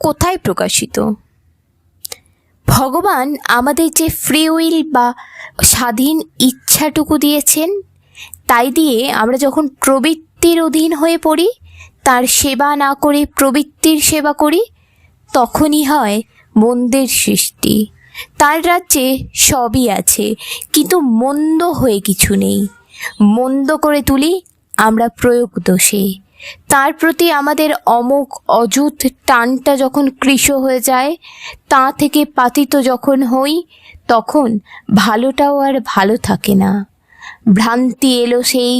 কোথায় প্রকাশিত? ভগবান আমাদের যে ফ্রি উইল বা স্বাধীন ইচ্ছাটুকু দিয়েছেন, তাই দিয়ে আমরা যখন প্রবৃত্তির অধীন হয়ে পড়ি, তার সেবা না করে প্রবৃত্তির সেবা করি, তখনই হয় মন্দের সৃষ্টি। তার রাজ্যে সবই আছে, কিন্তু মন্দ হয়ে কিছু নেই। মন্দ করে তুলি আমরা প্রয়োগ দোষে। তার প্রতি আমাদের অমোঘ অযুত টানটা যখন কৃশ হয়ে যায়, তা থেকে পাতিত যখন হই, তখন ভালোটাও আর ভালো থাকে না। ভ্রান্তি এলো সেই,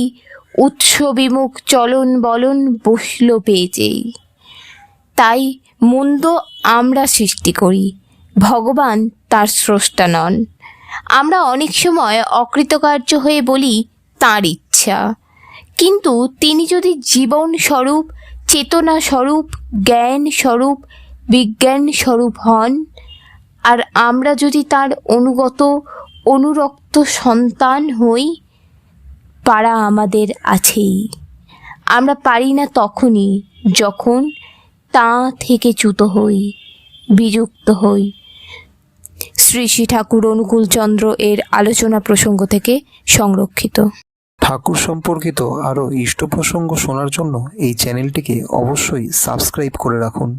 উৎস বিমুখ চলন বলন বসল পেয়েছেই। তাই মন্দ আমরা সৃষ্টি করি, ভগবান তার স্রষ্টা নন। আমরা অনেক সময় অকৃতকার্য হয়ে বলি তাঁর ইচ্ছা, কিন্তু তিনি যদি জীবন স্বরূপ, চেতনা স্বরূপ, জ্ঞান স্বরূপ, বিজ্ঞান স্বরূপ হন, আর আমরা যদি তার অনুগত অনুরক্ত সন্তান হই, পারা আমাদের আছেই। আমরা পারি না তখনই যখন তা থেকে চ্যুত হই, বিযুক্ত হই। শ্রী শ্রী ঠাকুর অনুকূল চন্দ্র এর আলোচনা প্রসঙ্গ থেকে সংরক্ষিত। ঠাকুর সম্পর্কিত আরও ইষ্ট প্রসঙ্গ শোনার জন্য এই চ্যানেলটিকে অবশ্যই সাবস্ক্রাইব করে রাখুন।